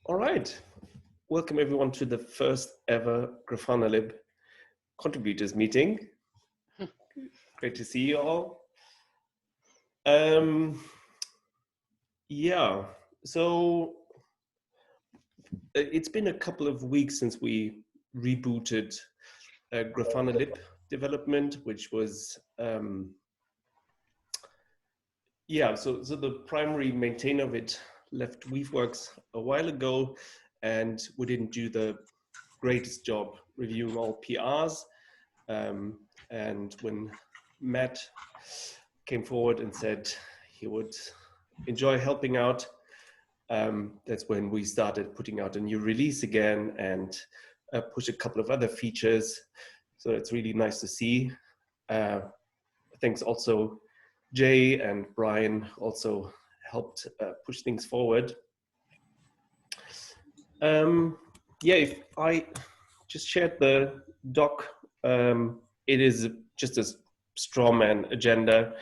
All right. Welcome everyone to the first ever grafanalib contributors meeting. Great to see you all. Yeah, so it's been a couple of weeks since we rebooted grafanalib development, which was, so the primary maintainer of it left Weaveworks a while ago, and we didn't do the greatest job reviewing all PRs. And when Matt came forward and said he would enjoy helping out, that's when we started putting out a new release again and push a couple of other features. So it's really nice to see. Thanks also Jay and Brian also helped push things forward. If I just shared the doc, it is just a straw man agenda.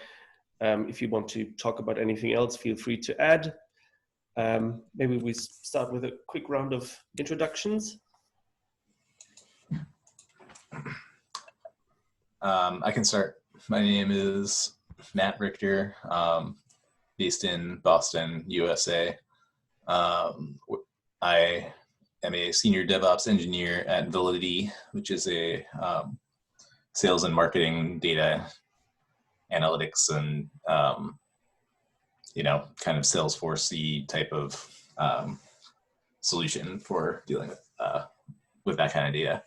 If you want to talk about anything else, feel free to add. Maybe we start with a quick round of introductions. I can start. My name is Matt Richter, based in Boston, USA. I am a senior DevOps engineer at Validity, which is a sales and marketing data analytics and kind of Salesforce-y type of solution for dealing with that kind of data.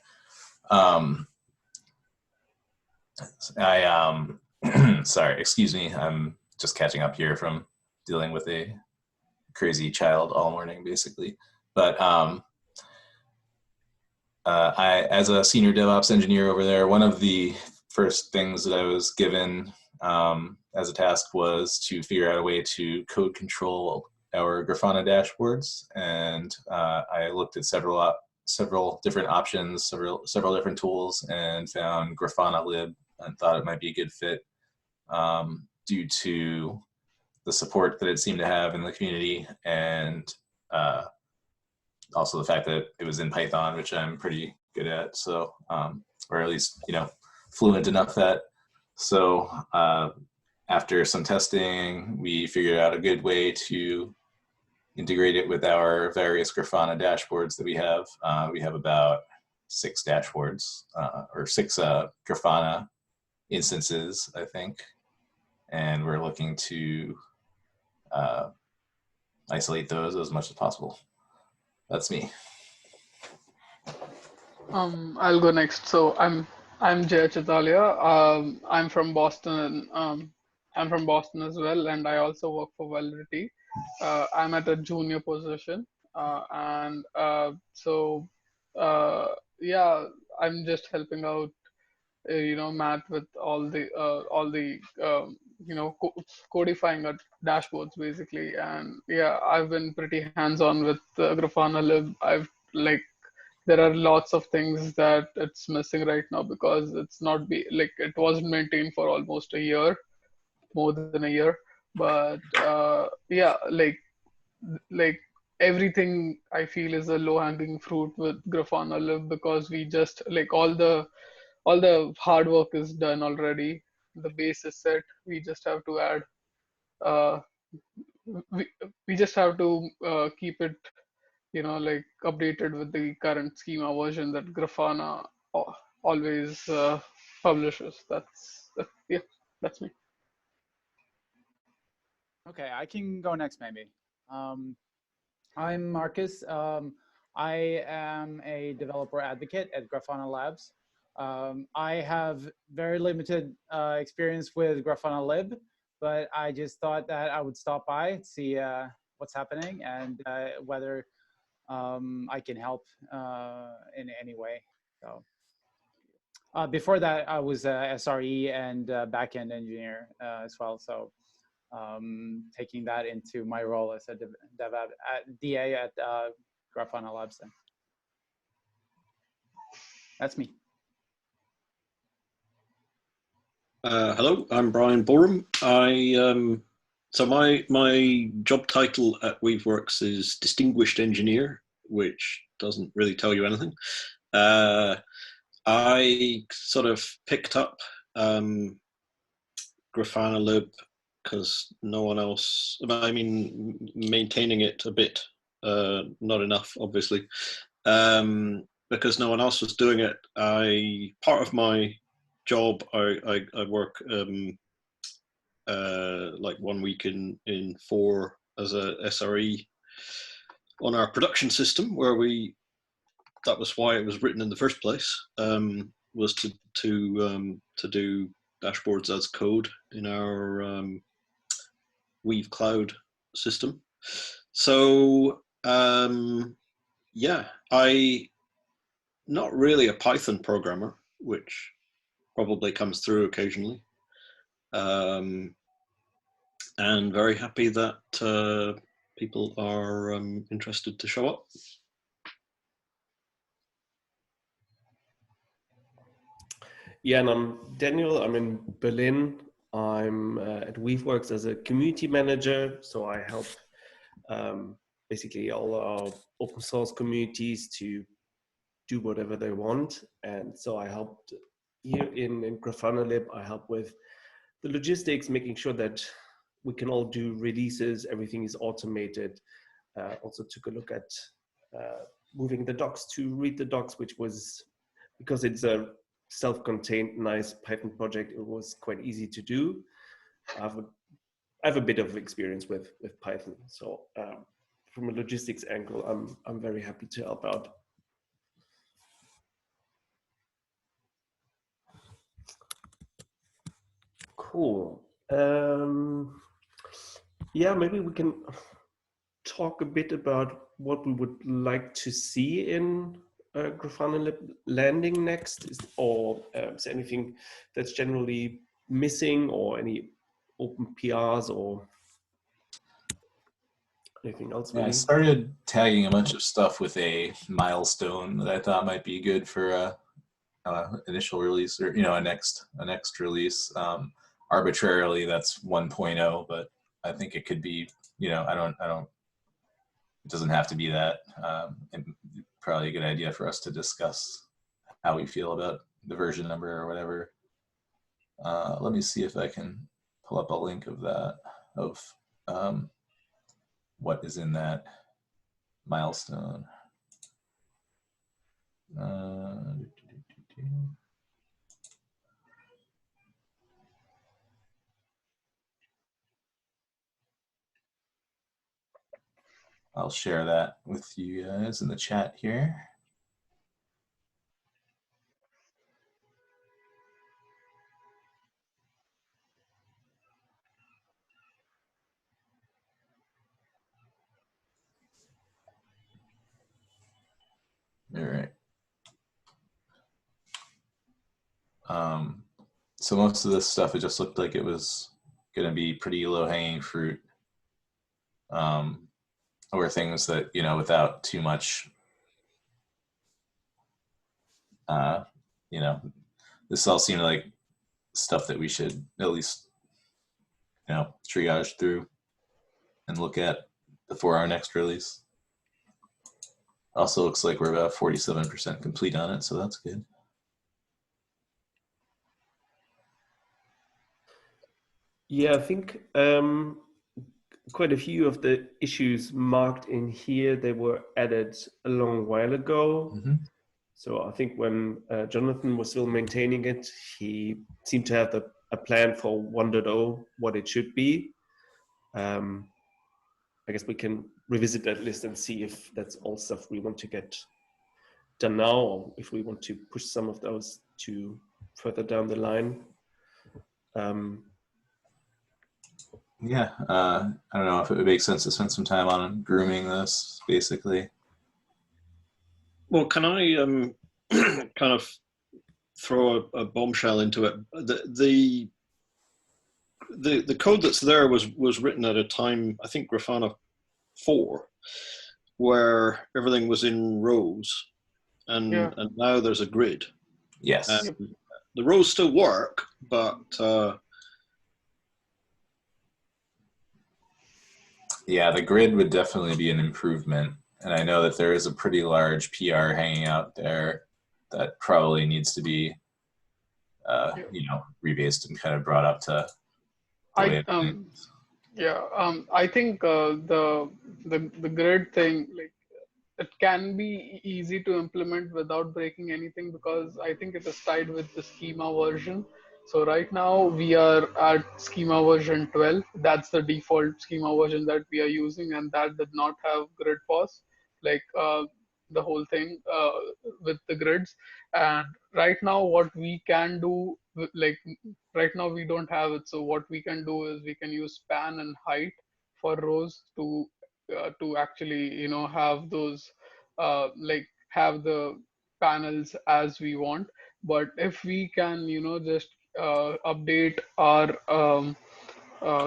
Sorry, excuse me. I'm just catching up here from dealing with a crazy child all morning, basically. But as a senior DevOps engineer over there, one of the first things that I was given as a task was to figure out a way to code control our Grafana dashboards, and I looked at several different options, several different tools, and found grafanalib and thought it might be a good fit due to the support that it seemed to have in the community, and also the fact that it was in Python, which I'm pretty good at, so or at least fluent enough at. So after some testing, we figured out a good way to integrate it with our various Grafana dashboards that we have. We have about 6 dashboards, or 6 Grafana instances, I think. And we're looking to isolate those as much as possible. That's me. I'll go next. So I'm Jay Chitalia. I'm from Boston. I'm from Boston as well, and I also work for Validity. I'm at a junior position, I'm just helping out, Matt with all the codifying our dashboards basically. And yeah, I've been pretty hands-on with grafanalib. There are lots of things that it's missing right now because it's not it wasn't maintained for almost a year, more than a year. But everything I feel is a low-hanging fruit with grafanalib because we just all the hard work is done already. The base is set. We just have to add. We just have to keep it, updated with the current schema version that Grafana always publishes. That's me. Okay, I can go next maybe. I'm Marcus. I am a developer advocate at Grafana Labs. I have very limited experience with grafanalib, but I just thought that I would stop by, see what's happening, and whether I can help in any way. So before that, I was a SRE and backend engineer as well. So taking that into my role as a DA at Grafana Labs. Then. That's me. Hello, I'm Brian Borum. So my job title at Weaveworks is Distinguished Engineer. which doesn't really tell you anything. I sort of picked up grafanalib because no one else, I mean, maintaining it a bit, not enough, obviously, because no one else was doing it. Part of my job, I work like 1 week in 4 as a SRE on our production system, where that was why it was written in the first place, was to do dashboards as code in our Weave Cloud system. So yeah, I'm not really a Python programmer, which probably comes through occasionally, and very happy that people are interested to show up. Yeah, and I'm Daniel. I'm in Berlin. I'm at Weaveworks as a community manager. So I help basically all our open source communities to do whatever they want. And so I helped here in grafanalib. I help with the logistics, making sure that we can all do releases. Everything is automated. Also took a look at moving the docs to read the docs, which was, because it's a self-contained, nice Python project, it was quite easy to do. I have a bit of experience with Python, so from a logistics angle, I'm very happy to help out. Cool. Yeah, maybe we can talk a bit about what we would like to see in grafanalib landing next, or is there anything that's generally missing, or any open PRs or anything else? Yeah, Really? I started tagging a bunch of stuff with a milestone that I thought might be good for a initial release, or a next release. Arbitrarily, that's 1.0, but I think it could be. I don't. It doesn't have to be that. And probably a good idea for us to discuss how we feel about the version number or whatever. Let me see if I can pull up a link of that, of what is in that milestone. I'll share that with you guys in the chat here. All right. So most of this stuff, it just looked like it was going to be pretty low-hanging fruit, or things that, without too much, this all seemed like stuff that we should at least, triage through and look at before our next release. Also looks like we're about 47% complete on it, so that's good. Yeah, I think quite a few of the issues marked in here, they were added a long while ago. Mm-hmm. So I think when Jonathan was still maintaining it, he seemed to have a plan for 1.0, what it should be. I guess we can revisit that list and see if that's all stuff we want to get done now, or if we want to push some of those to further down the line. Yeah, I don't know if it would make sense to spend some time on grooming this, basically. Well, can I kind of throw a bombshell into it? The code that's there was written at a time, I think Grafana 4, where everything was in rows, and now there's a grid. Yes. The rows still work, but yeah, the grid would definitely be an improvement. and I know that there is a pretty large PR hanging out there that probably needs to be, rebased and kind of brought up to the way I it is. Yeah, I think the grid thing, like, it can be easy to implement without breaking anything, because I think it is tied with the schema version. So right now we are at schema version 12. That's the default schema version that we are using, and that did not have grid pause, like the whole thing with the grids. And right now, what we can do, like, right now we don't have it. So what we can do is we can use span and height for rows to actually, have those like, have the panels as we want. But if we can, just update our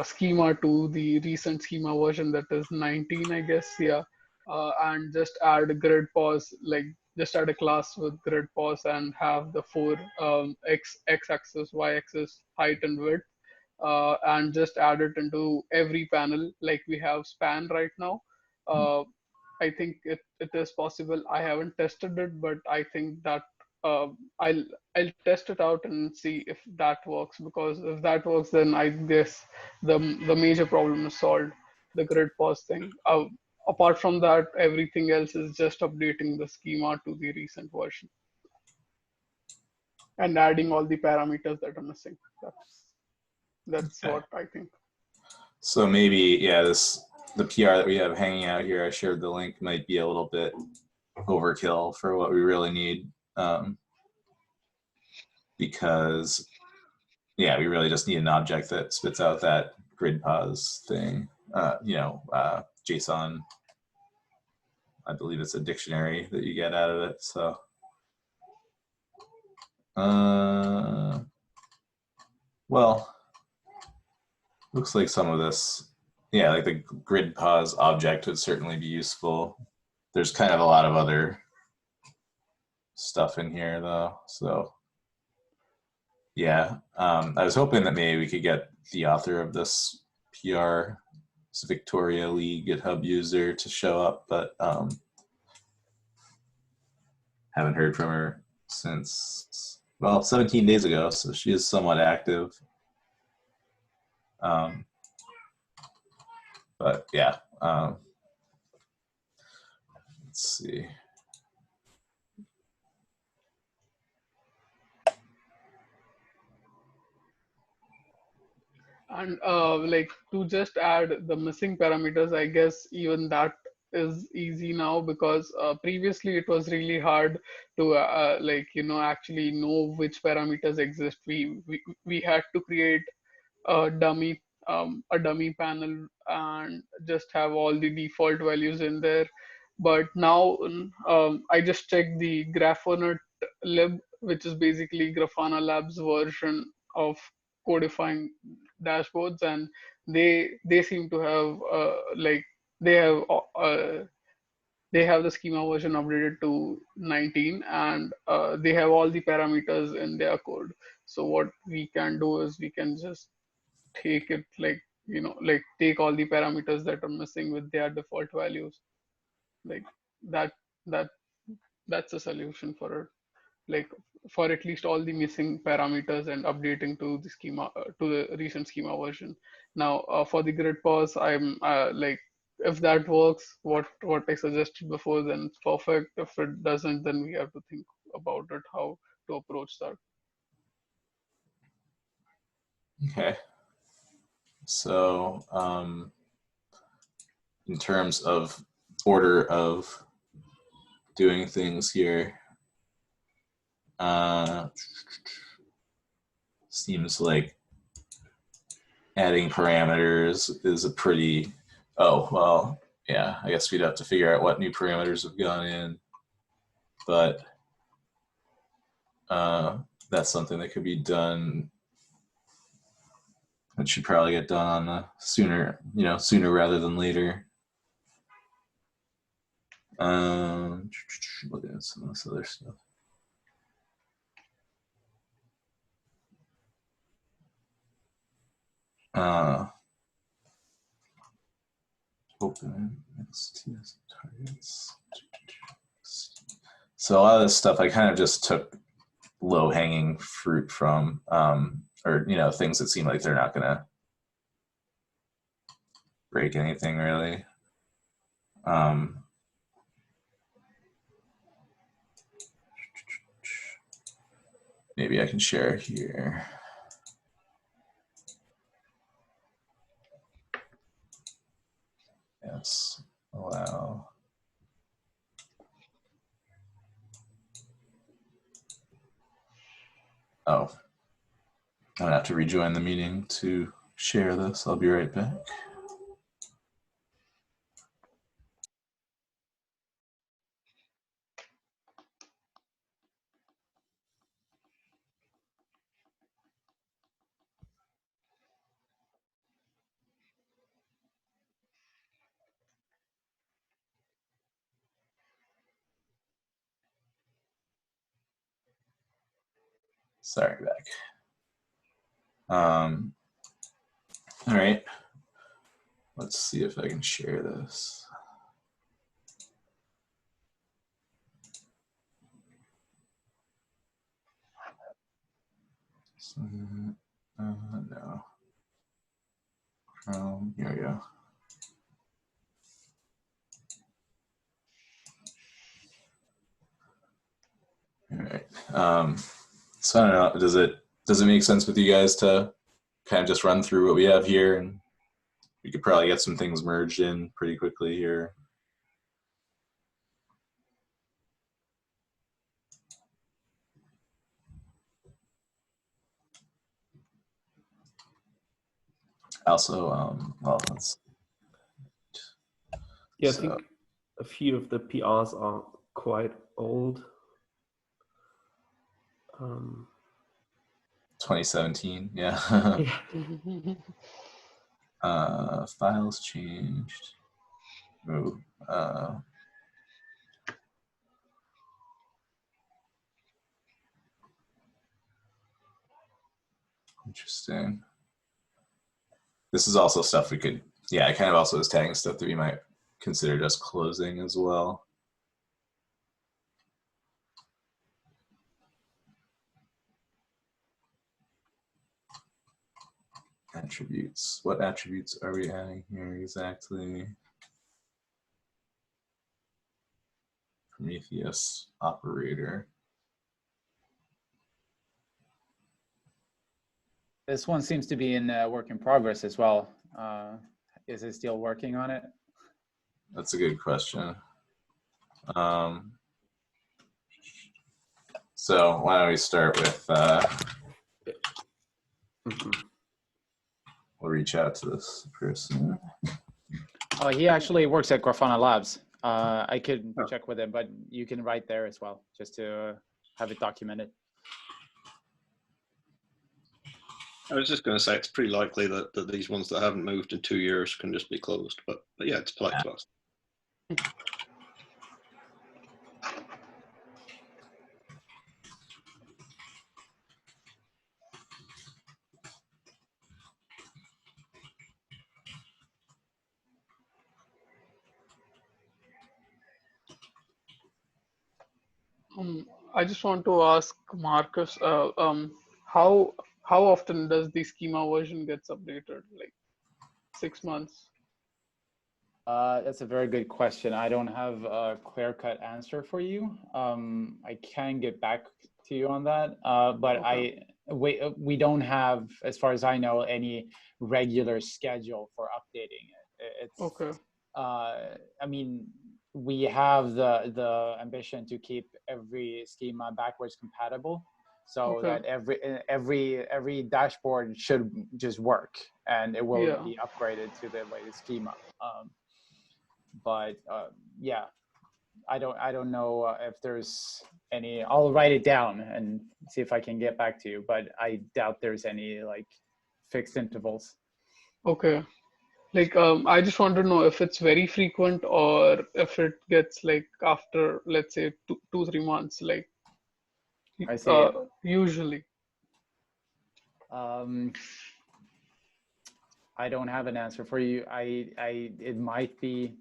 schema to the recent schema version, that is 19, I guess, yeah, and just add a grid pause, like, just add a class with grid pause and have the four x axis, y axis, height and width, and just add it into every panel like we have span right now. uh, I think it is possible. I haven't tested it, but I think that uh, I'll I'll test it out and see if that works. Because if that works, then I guess the major problem is solved, the grid pause thing. Apart from that, everything else is just updating the schema to the recent version and adding all the parameters that are missing. That's Okay. what I think. So maybe, yeah, the PR that we have hanging out here, I shared the link, might be a little bit overkill for what we really need, because, yeah, we really just need an object that spits out that grid pause thing, JSON. I believe it's a dictionary that you get out of it. So, well, looks like some of this, yeah, like the grid pause object would certainly be useful. There's kind of a lot of other stuff in here though. So yeah, I was hoping that maybe we could get the author of this PR, this Victoria Lee GitHub user, to show up, but haven't heard from her since, well, 17 days ago, so she is somewhat active. But yeah, let's see. And like, to just add the missing parameters, I guess even that is easy now, because previously it was really hard to like, actually know which parameters exist. We had to create a dummy panel and just have all the default values in there. But now I just checked the grafanalib, which is basically Grafana Labs version of codifying dashboards, and they seem to have like, they have they have the schema version updated to 19, and they have all the parameters in their code. So what we can do is we can just take it, like, like, take all the parameters that are missing with their default values, like that that that's a solution for it, like, for at least all the missing parameters, and updating to the schema, to the recent schema version. Now for the grid pause, I'm like, if that works, what I suggested before, then it's perfect. If it doesn't, then we have to think about it, how to approach that. Okay. So in terms of order of doing things here, seems like adding parameters is a pretty, oh, well, yeah, I guess we'd have to figure out what new parameters have gone in, but that's something that could be done. It should probably get done on the sooner rather than later. Looking at some of this other stuff. Open XTS targets. So a lot of this stuff I kind of just took low-hanging fruit from, or things that seem like they're not gonna break anything really. Maybe I can share here. Yes, allow. Oh, I'm gonna have to rejoin the meeting to share this. I'll be right back. Sorry, back. All right. Let's see if I can share this. No. Here we go. All right. So I don't know. Does it make sense with you guys to kind of just run through what we have here, and we could probably get some things merged in pretty quickly here. Also, well, let's. Yeah, I think a few of the PRs are quite old. 2017, yeah. Files changed. Ooh, interesting. This is also stuff we could, yeah, I kind of also was tagging stuff that we might consider just closing as well. Attributes. What attributes are we adding here exactly? Prometheus operator. This one seems to be in work in progress as well. Is it still working on it? That's a good question. So why don't we start with, we'll reach out to this person. Oh, he actually works at Grafana Labs. I could check with him, but you can write there as well, just to have it documented. I was just going to say it's pretty likely that these ones that haven't moved in 2 years can just be closed, but yeah, it's polite to ask. I just want to ask Marcus, how often does the schema version gets updated? Like 6 months? That's a very good question. I don't have a clear-cut answer for you. I can get back to you on that, but Okay. we don't have, as far as I know, any regular schedule for updating it. It's Okay. I mean, we have the ambition to keep every schema backwards compatible, so Okay. that every dashboard should just work, and it will Yeah. be upgraded to the latest schema. But yeah, I don't know if there's any. I'll write it down and see if I can get back to you, but I doubt there's any like fixed intervals. Okay. Like, I just want to know if it's very frequent or if it gets like after, let's say, 2-3 months, like I see. usually. I don't have an answer for you. It might be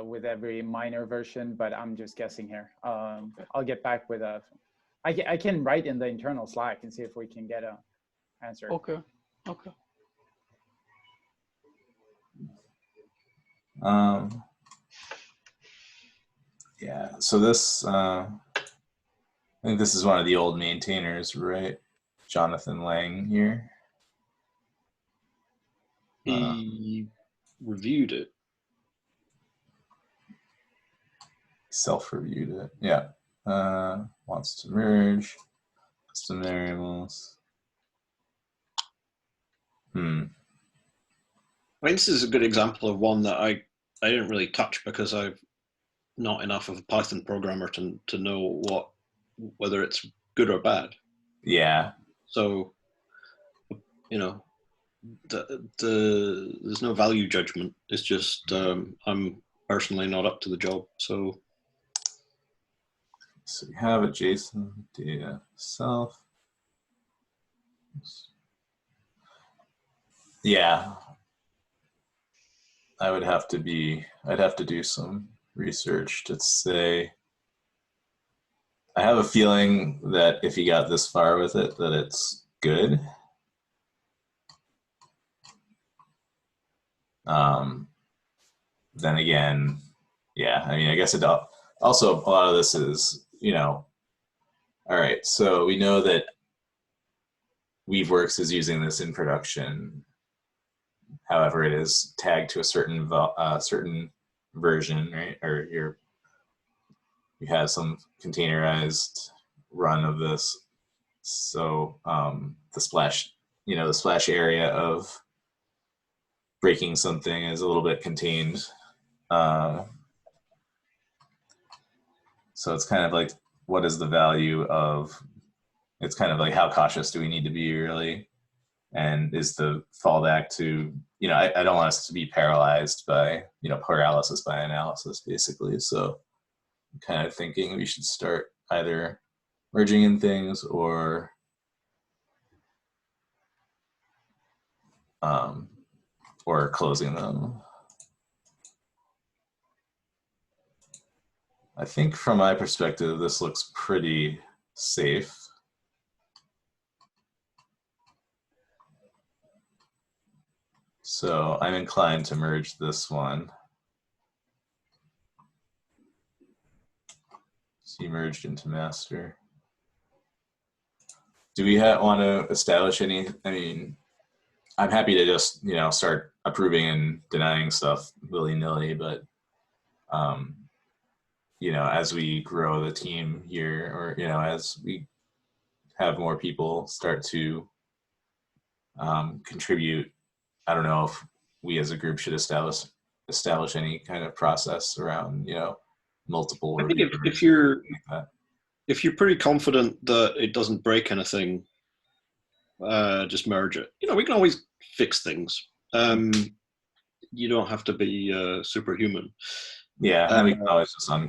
with every minor version, but I'm just guessing here. I'll get back with I can write in the internal Slack and see if we can get a answer. Okay. Okay. Yeah, so this, I think this is one of the old maintainers, right? Jonathan Lang here. He reviewed it. Self-reviewed it, yeah. Wants to merge custom variables. I mean, this is a good example of one that I didn't really touch because I'm not enough of a Python programmer to know whether it's good or bad. Yeah. So, you know, there's no value judgment. It's just I'm personally not up to the job. So we have a JSON data self. Yeah. I'd have to do some research to say, I have a feeling that if he got this far with it, that it's good. Then again, yeah, I mean, I guess it also, a lot of this is, all right, so we know that Weaveworks is using this in production. However, it is tagged to a certain version, right? Or you have some containerized run of this. So the splash area of breaking something is a little bit contained. So it's kind of like, what is the value of, it's kind of like, how cautious do we need to be really? And is the fallback to, I don't want us to be paralyzed by, paralysis by analysis, basically. So I'm kind of thinking we should start either merging in things or closing them. I think from my perspective, this looks pretty safe. So I'm inclined to merge this one. See merged into master. Do we want to establish any, I mean, I'm happy to just, start approving and denying stuff willy-nilly, but, as we grow the team here, or, as we have more people start to contribute, I don't know if we as a group should establish any kind of process around, multiple. I think if you're pretty confident that it doesn't break anything, just merge it. We can always fix things. You don't have to be superhuman. Yeah, and we can always just we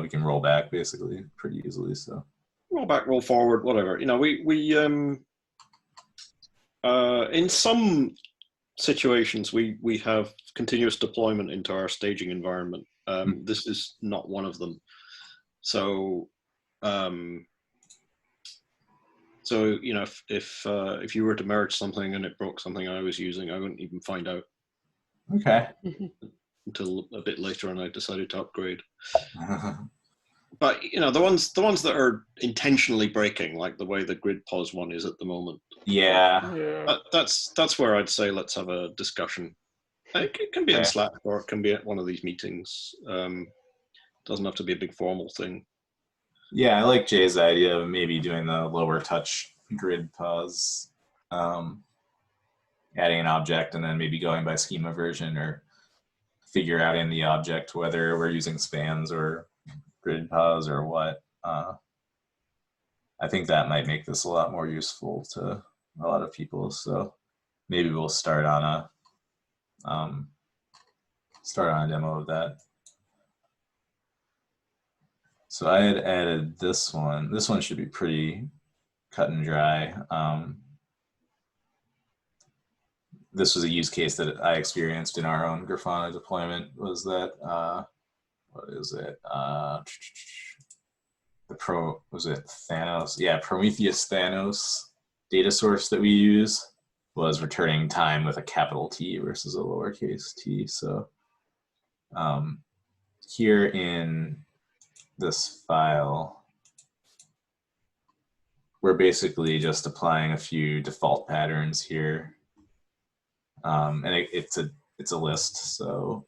can roll back basically pretty easily. So roll back, roll forward, whatever. We in some situations we have continuous deployment into our staging environment. This is not one of them. So if you were to merge something and it broke something I was using, I wouldn't even find out. Okay. Until a bit later, and I decided to upgrade. But the ones that are intentionally breaking, like the way the grid pause one is at the moment. Yeah. That's where I'd say let's have a discussion. It can be in Slack or it can be at one of these meetings. Doesn't have to be a big formal thing. Yeah, I like Jay's idea of maybe doing the lower touch grid pause, adding an object and then maybe going by schema version, or figure out in the object whether we're using spans or grid pause or what. I think that might make this a lot more useful to a lot of people. So maybe we'll start on a demo of that. So I had added this one. This one should be pretty cut and dry. this was a use case that I experienced in our own Grafana deployment, was that, what is it? Was it Thanos? Yeah, Prometheus Thanos data source that we use was returning time with a capital T versus a lowercase t. So here in this file, we're basically just applying a few default patterns here. And it's a list, so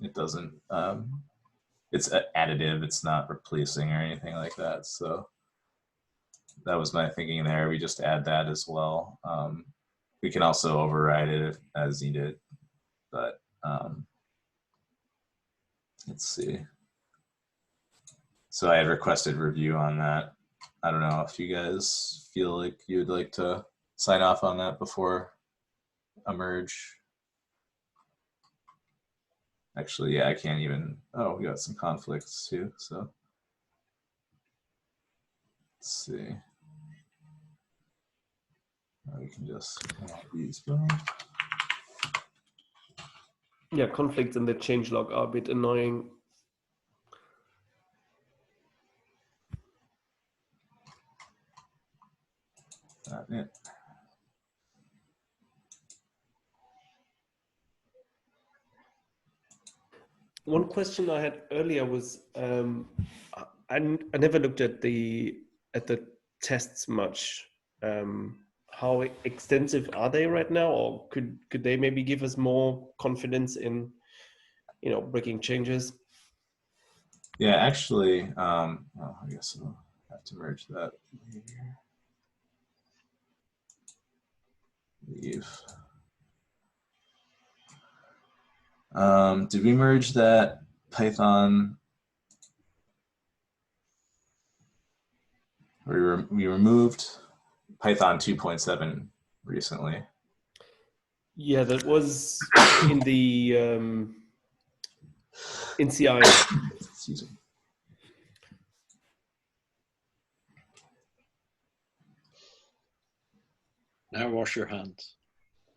it doesn't, it's additive, it's not replacing or anything like that. So that was my thinking there. We just add that as well. We can also override it as needed, but let's see. So I had requested review on that. I don't know if you guys feel like you would like to sign off on that before a merge. Actually, yeah, I can't even, oh, we got some conflicts too, so. Let's see. We can just these both. Yeah, conflicts in the changelog are a bit annoying. It. One question I had earlier was, I never looked at the tests much. How extensive are they right now, or could they maybe give us more confidence in, breaking changes? Yeah, actually, well, I guess I'll have to merge that later. Leave. Did we merge that Python? We removed Python 2.7 recently. Yeah, that was in the in CI. Excuse me. Now wash your hands.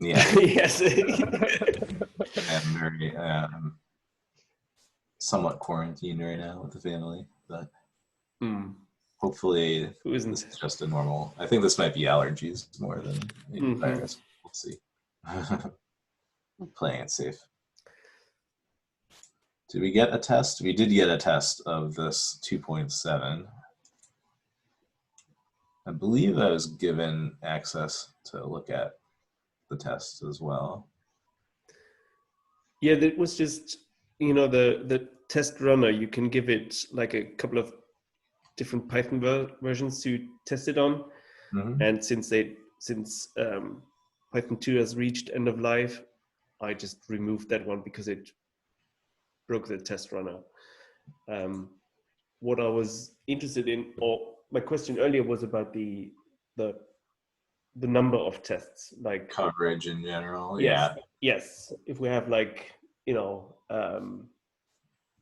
Yeah. Yes. I'm very somewhat quarantined right now with the family, but hopefully Who isn't? this is just a normal. I think this might be allergies more than maybe virus. We'll see. Playing it safe. Did we get a test? We did get a test of this 2.7. I believe I was given access to look at the test as well. Yeah, that was just, the test runner. You can give it like a couple of different Python versions to test it on. And since Python 2 has reached end of life, I just removed that one because it broke the test runner. What I was interested in, or my question earlier, was about the number of tests, like coverage in general. Yes, yeah. Yes. If we have like,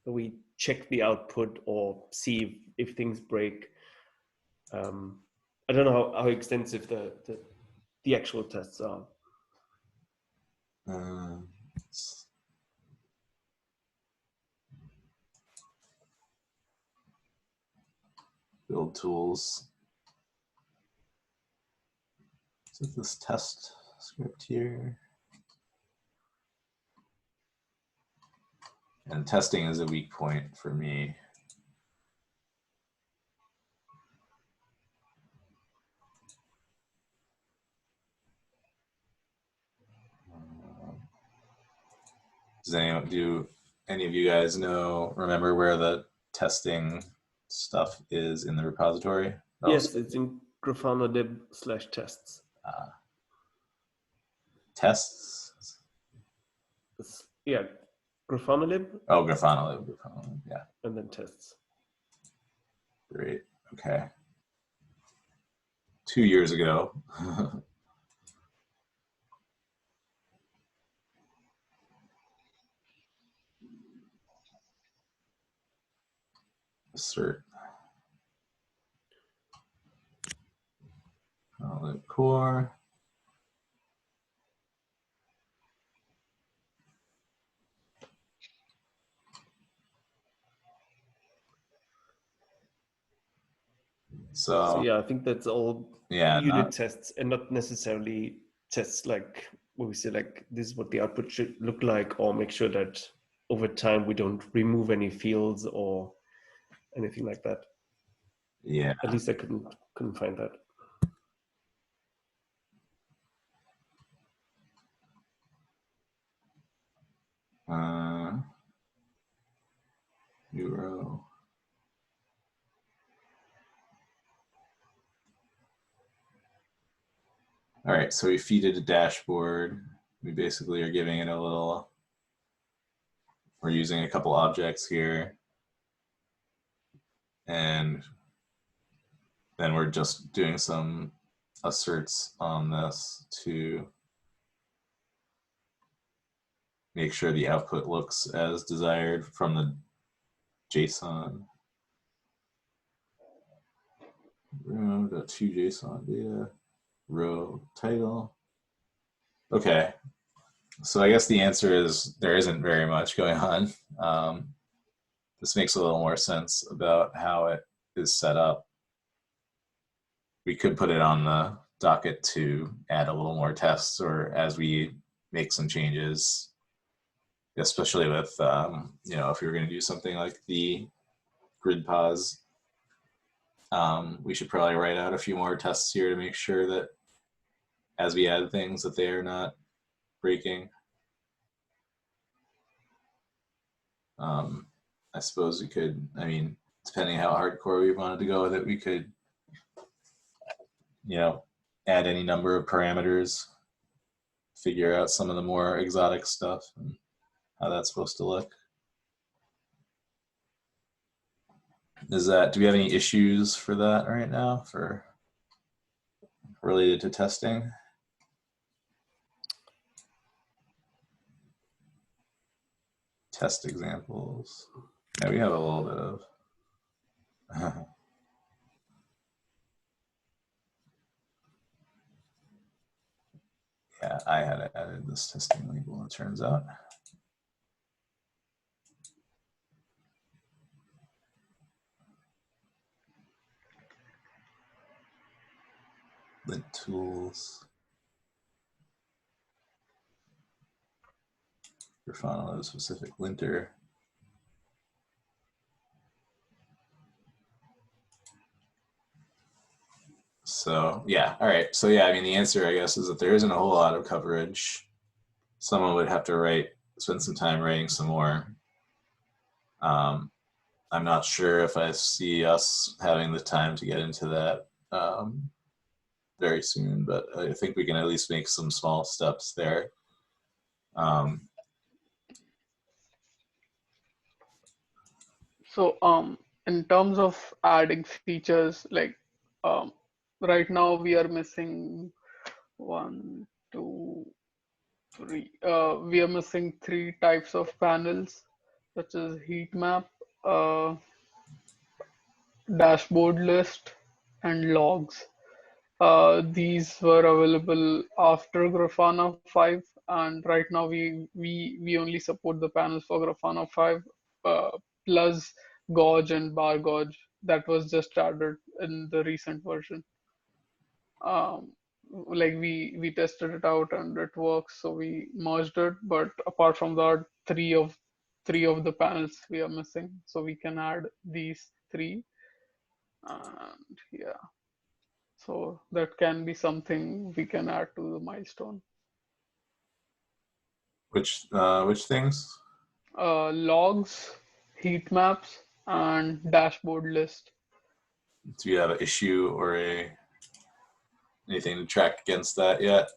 we check the output or see if things break. I don't know how extensive the actual tests are. Build tools. So this test script here. And testing is a weak point for me. Do any of you guys remember where the testing stuff is in the repository? Yes, it's in grafanalib/tests. Tests? Yeah, grafanalib. Oh, grafanalib, yeah. And then tests. Great, okay. 2 years ago. Assert. Core. So yeah, I think that's all unit tests and not necessarily tests like where we say like this is what the output should look like, or make sure that over time we don't remove any fields or anything like that. Yeah. At least I couldn't find that. New row. All right, so we feed it a dashboard. We basically are giving it a little, we're using a couple objects here. And then we're just doing some asserts on this to make sure the output looks as desired from the JSON. Row.to JSON data, row title. Okay, so I guess the answer is there isn't very much going on. This makes a little more sense about how it is set up. We could put it on the docket to add a little more tests, or as we make some changes, especially with, you know, if we were going to do something like the grid pause, we should probably write out a few more tests here to make sure that as we add things that they are not breaking. I suppose we could, I mean, depending how hardcore we wanted to go with it, we could, you know, add any number of parameters, figure out some of the more exotic stuff and how that's supposed to look. Is that, do we have any issues for that right now for related to testing? Test examples. Yeah, we have a little bit of. Yeah, I had added this testing label, it turns out. Lint tools. Grafanalib specific linter. So yeah, all right. So yeah, I mean, the answer, I guess, is that there isn't a whole lot of coverage. Someone would have to spend some time writing some more. I'm not sure if I see us having the time to get into that very soon, but I think we can at least make some small steps there. So in terms of adding features, like right now we are missing 1, 2, 3. We are missing 3 types of panels, such as heat map, dashboard list, and logs. These were available after Grafana 5, and right now we only support the panels for Grafana 5 plus gauge and bar gauge that was just added in the recent version. Like we tested it out and it works, so we merged it. But apart from that, three of the panels we are missing, so we can add these 3, and yeah. So that can be something we can add to the milestone. Which things? Logs, heat maps, and dashboard list. Do you have an issue or anything to track against that yet?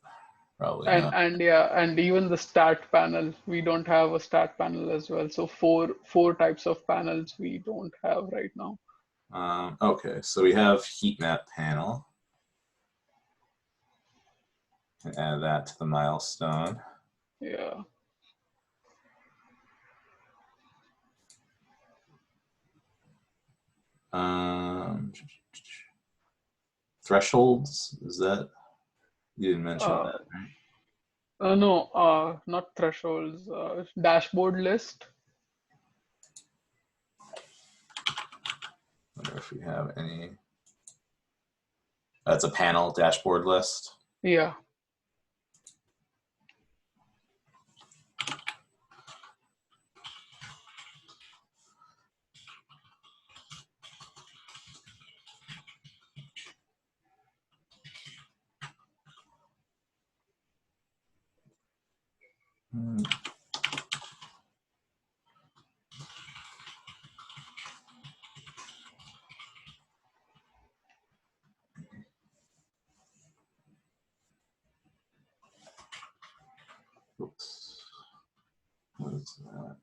Probably not. And yeah, and even the stat panel, we don't have a stat panel as well. So four types of panels we don't have right now. Okay, so we have heat map panel. And add that to the milestone. Yeah. Thresholds, is that, you didn't mention that, right? No, not thresholds. Dashboard list. Wonder if we have any. That's a panel dashboard list. Yeah. Hmm. Oops. What is that?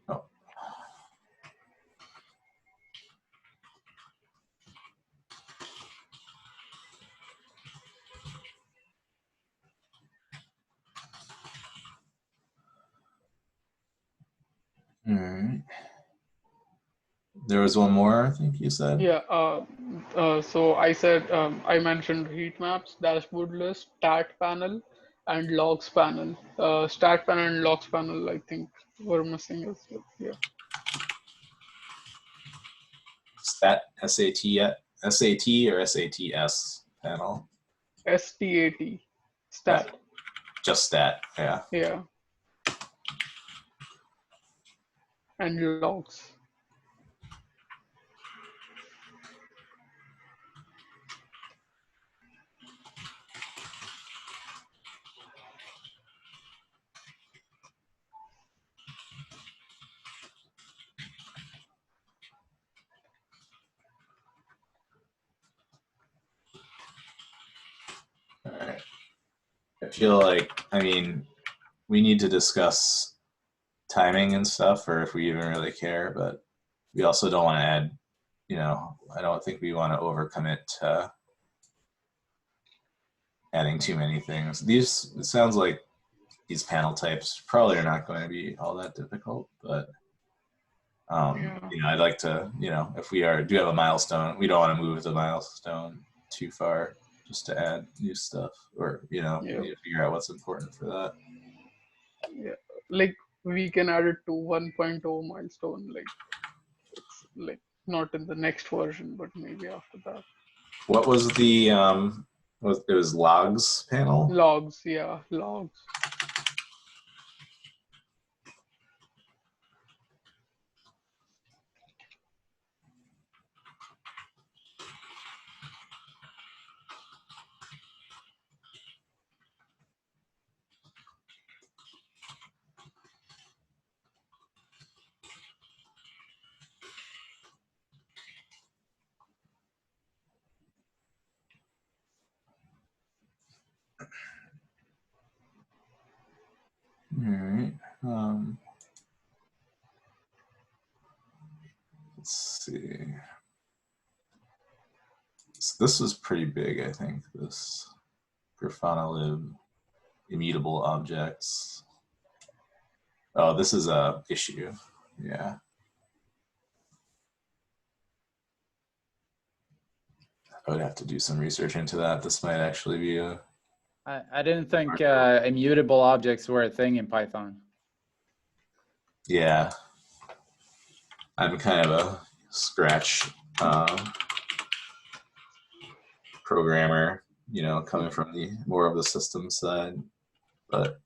Oh. All right. There was one more, I think you said. Yeah. So I said I mentioned heat maps, dashboard list, stat panel, and logs panel. Stat panel and logs panel, I think, were missing as well. Yeah. Stat, SAT or SATS panel? STAT, Yeah, stat. just stat, yeah. Yeah. And logs. All right. I feel like, I mean, we need to discuss timing and stuff, or if we even really care, but we also don't want to add, you know, I don't think we want to overcommit to adding too many things. These, it sounds like these panel types probably are not going to be all that difficult, but Yeah. you know, I'd like to, you know, if we do have a milestone, we don't want to move the milestone too far just to add new stuff, or, you know, Yeah. we need to figure out what's important for that. Yeah. Like we can add it to 1.0 milestone. Like it's like not in the next version, but maybe after that. What was the, it was logs panel? Logs, yeah, logs. All right. Let's see. So this is pretty big, I think. This grafanalib immutable objects. Oh, this is a issue. Yeah. I would have to do some research into that. This might actually be a. I didn't think immutable objects were a thing in Python. Yeah. I'm kind of a scratch programmer, you know, coming from the more of the system side, but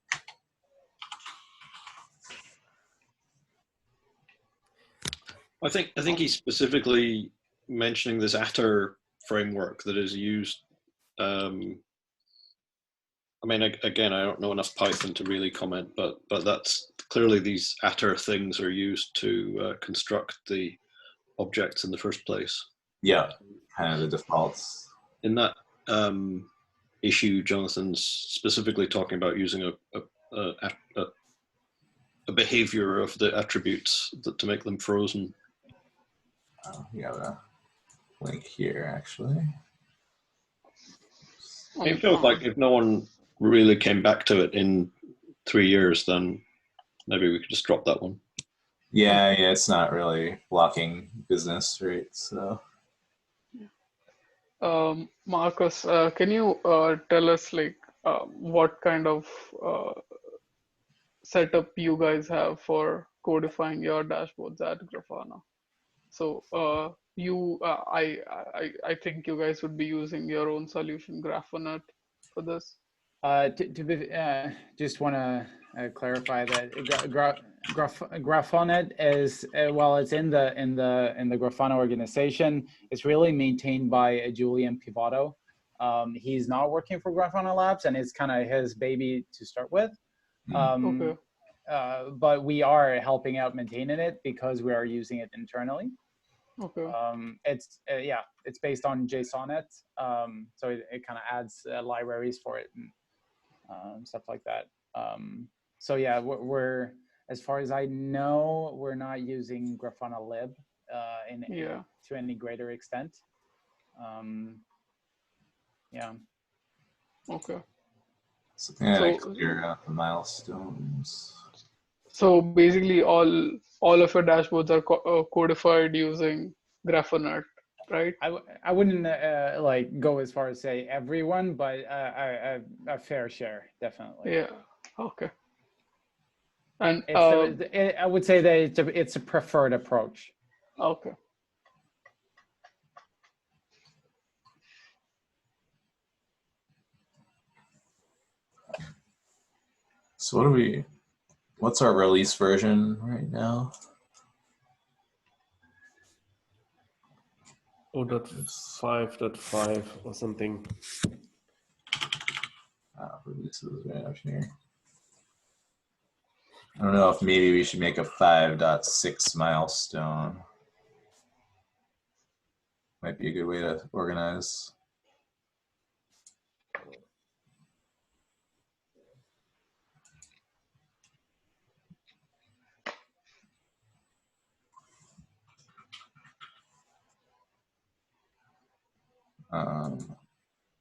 I think he's specifically mentioning this Attr framework that is used. I mean, again, I don't know enough Python to really comment, but that's clearly these Attr things are used to construct the objects in the first place. yeah, kind of the defaults. In that issue, Jonathan's specifically talking about using a behavior of the attributes to make them frozen. We have a link here, actually. It feels like if no one really came back to it in 3 years, then maybe we could just drop that one. Yeah, it's not really blocking business, right? So, Marcus, can you tell us like what kind of setup you guys have for codifying your dashboards at Grafana? So I think you guys would be using your own solution, Graphonet, for this. Just want to clarify that Graphonet is while it's in the Grafana organization, it's really maintained by Julian Pivato. He's not working for Grafana Labs, and it's kind of his baby to start with. Okay. But we are helping out maintaining it because we are using it internally. Okay. It's based on JSONet, so it kind of adds libraries for it and stuff like that. So yeah, we're as far as I know, we're not using grafanalib to any greater extent. Yeah. Okay. So clear out the milestones. So basically, all of your dashboards are codified using Graphonet, right? I wouldn't like go as far as say everyone, but a fair share, definitely. Yeah. Okay. And I would say that it's a preferred approach. Okay. So what's our release version right now? 0.5.5 or something. Releases right up here. I don't know if maybe we should make a 5.6 milestone. Might be a good way to organize.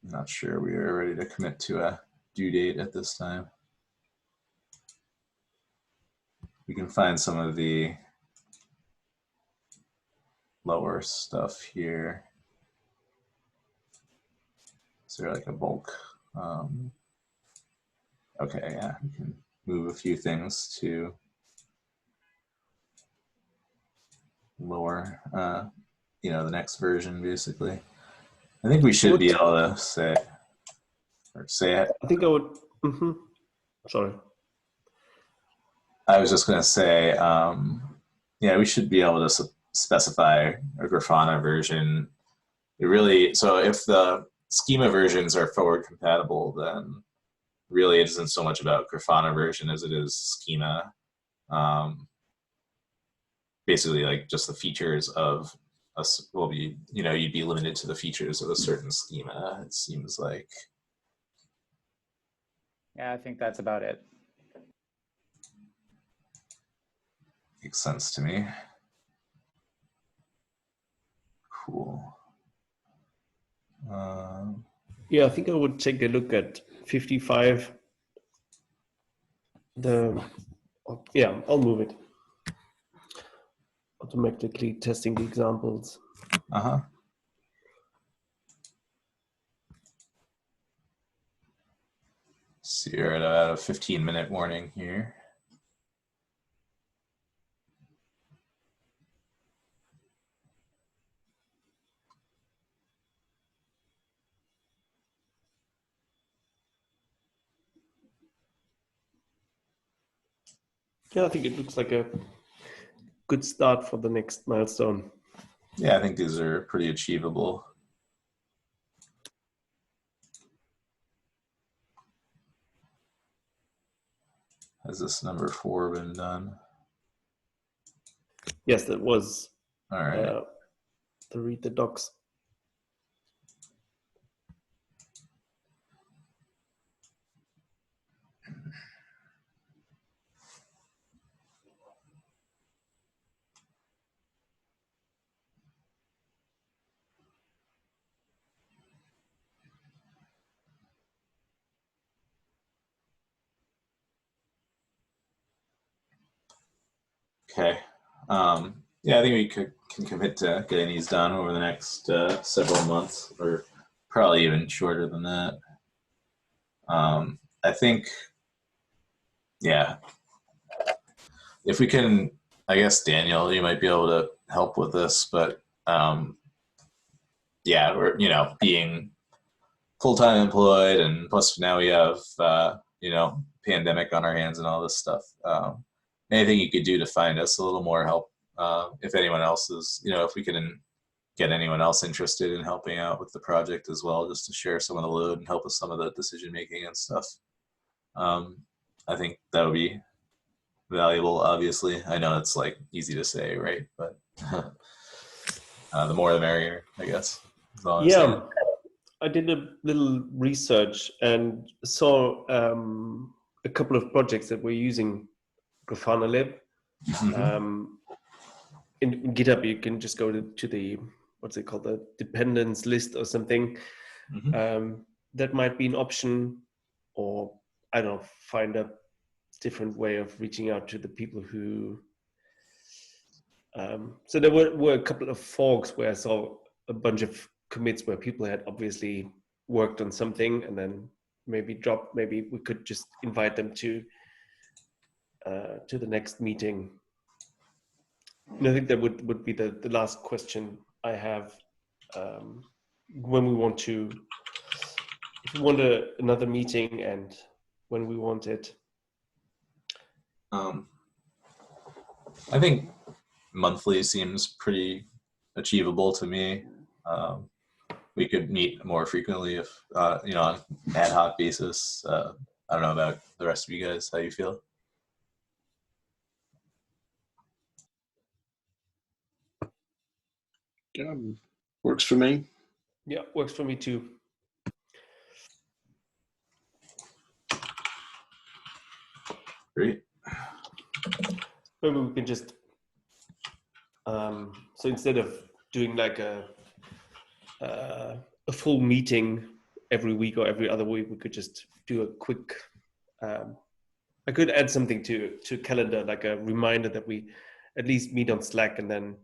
Not sure we are ready to commit to a due date at this time. We can find some of the lower stuff here. Is there like a bulk? Okay, yeah, we can move a few things to lower, the next version basically. I think we should be able to say it. I think I would. Sorry. I was just going to say, we should be able to specify a Grafana version. So if the schema versions are forward compatible, then really it isn't so much about Grafana version as it is schema. Basically, like just the features of you'd be limited to the features of a certain schema, it seems like. Yeah, I think that's about it. Makes sense to me. Cool. Yeah, I think I would take a look at 55. I'll move it. Automatically testing the examples. So you're at about a 15-minute warning here. Yeah, I think it looks like a good start for the next milestone. Yeah, I think these are pretty achievable. Has this number 4 been done? Yes, that was. All right. To read the docs. Okay. Yeah, I think we can commit to getting these done over the next several months, or probably even shorter than that. I think, yeah, if we can, I guess, Daniel, you might be able to help with this, but yeah, we're, being full-time employed, and plus now we have, pandemic on our hands and all this stuff. Anything you could do to find us a little more help, if anyone else is, if we can get anyone else interested in helping out with the project as well, just to share some of the load and help with some of the decision-making and stuff. I think that would be valuable, obviously. I know it's like easy to say, right? But the more the merrier, I guess. Yeah, I did a little research and saw a couple of projects that were using grafanalib. In GitHub, you can just go to the, what's it called, the dependence list or something. That might be an option, or I don't know, find a different way of reaching out to the people who. So there were a couple of forks where I saw a bunch of commits where people had obviously worked on something and then maybe dropped. Maybe we could just invite them to the next meeting. And I think that would be the last question I have. When we want to, if we want another meeting, and when we want it. I think monthly seems pretty achievable to me. We could meet more frequently if, on ad hoc basis. I don't know about the rest of you guys, how you feel? Yeah, works for me. Yeah, works for me too. Great. Maybe we can just, so instead of doing like a full meeting every week or every other week, we could just do a quick, I could add something to calendar, like a reminder that we at least meet on Slack and then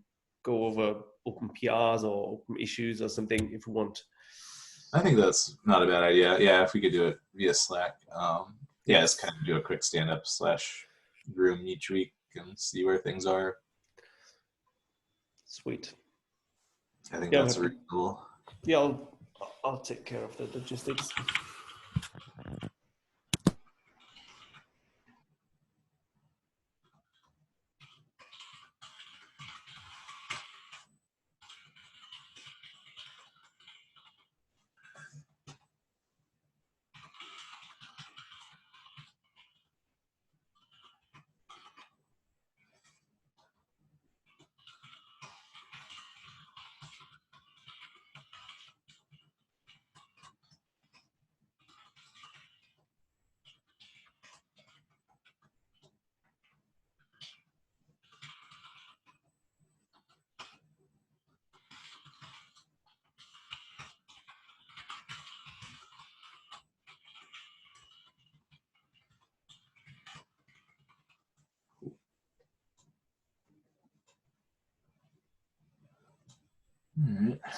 go over open PRs or open issues or something if we want. I think that's not a bad idea. Yeah, if we could do it via Slack. Yeah, just kind of do a quick stand-up / room each week and see where things are. Sweet. I think that's reasonable. Yeah, I'll take care of the logistics.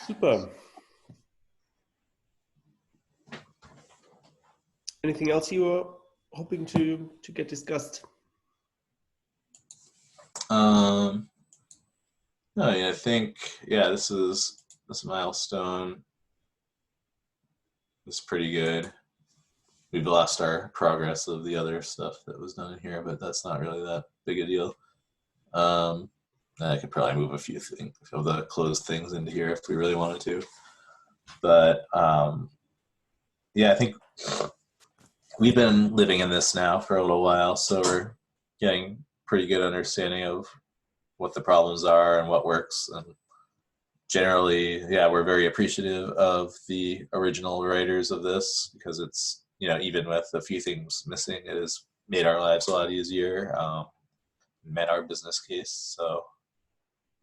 Super. Anything else you were hoping to get discussed? No, yeah, I think, this milestone is pretty good. We've lost our progress of the other stuff that was done in here, but that's not really that big a deal. I could probably move a few things of the closed things into here if we really wanted to. But yeah, I think we've been living in this now for a little while, so we're getting pretty good understanding of what the problems are and what works. And generally, yeah, we're very appreciative of the original writers of this, because it's, even with a few things missing, it has made our lives a lot easier, met our business case. So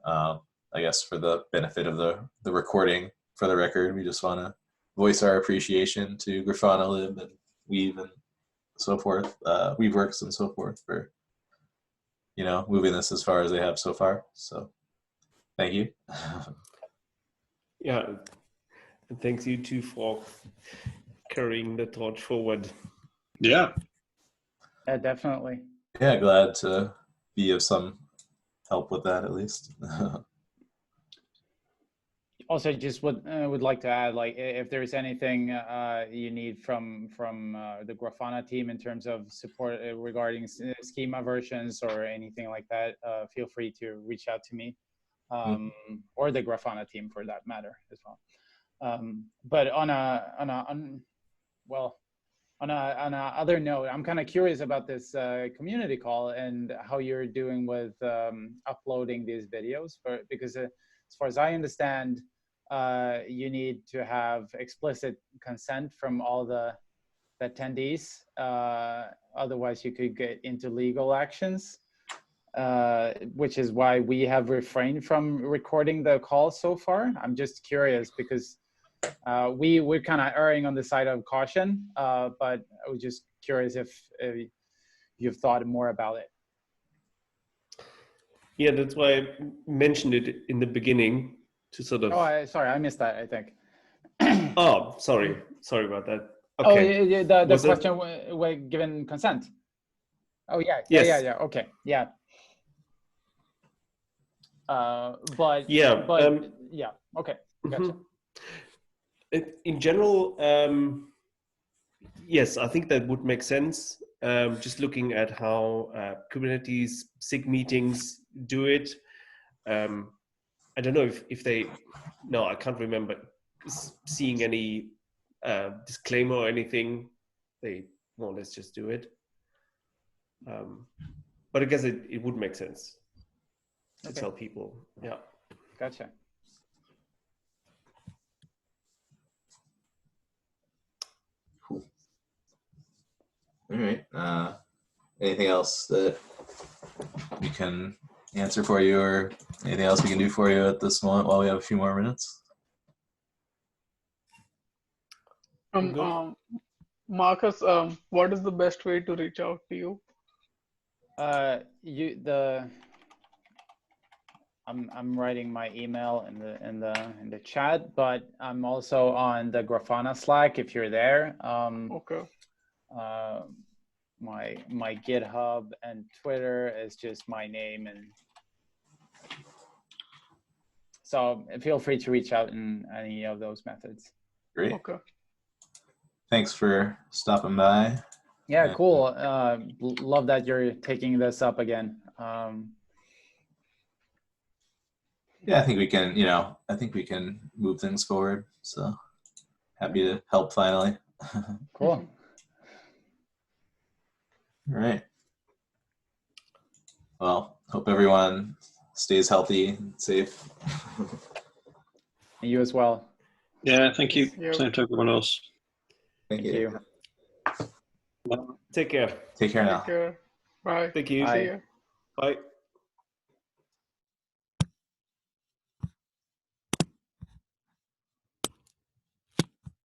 I guess for the benefit of the recording, for the record, we just want to voice our appreciation to grafanalib and Weave and so forth, Weaveworks and so forth, for you know, moving this as far as they have so far. So thank you. Yeah, and thanks you too for carrying the torch forward. Yeah. Yeah, definitely. Yeah, glad to be of some help with that at least. Also, just would like to add, like, if there's anything you need from the Grafana team in terms of support regarding schema versions or anything like that, feel free to reach out to me, or the Grafana team for that matter as well. But on a other note, I'm kind of curious about this community call and how you're doing with uploading these videos, because as far as I understand, you need to have explicit consent from all the attendees. Otherwise, you could get into legal actions, which is why we have refrained from recording the call so far. I'm just curious because we're kind of erring on the side of caution, but I was just curious if you've thought more about it. Yeah, that's why I mentioned it in the beginning to sort of. Oh, sorry, I missed that, I think. Oh, sorry about that. Okay. Oh, Okay. the question were given consent. Oh yeah, yes. yeah. Okay, yeah. But yeah, yeah. Okay, gotcha. In general, yes, I think that would make sense. Just looking at how Kubernetes SIG meetings do it. I don't know if they, no, I can't remember seeing any disclaimer or anything. They more or less just do it. But I guess it would make sense to tell people. Yeah. Gotcha. Cool. All right. Anything else that we can answer for you, or anything else we can do for you at this moment while we have a few more minutes? Marcus, what is the best way to reach out to you? I'm writing my email in the chat, but I'm also on the Grafana Slack if you're there. Okay. My GitHub and Twitter is just my name, and so feel free to reach out in any of those methods. Great. Okay. Thanks for stopping by. Yeah, cool. Love that you're taking this up again. Yeah, I think we can, I think we can move things forward. So happy to help finally. Cool. All right. Well, hope everyone stays healthy and safe. You as well. Yeah, thank you. Yep. Same to everyone else. Thank you. Take care. Take care now. Take care. Bye. Thank you. See ya. Bye.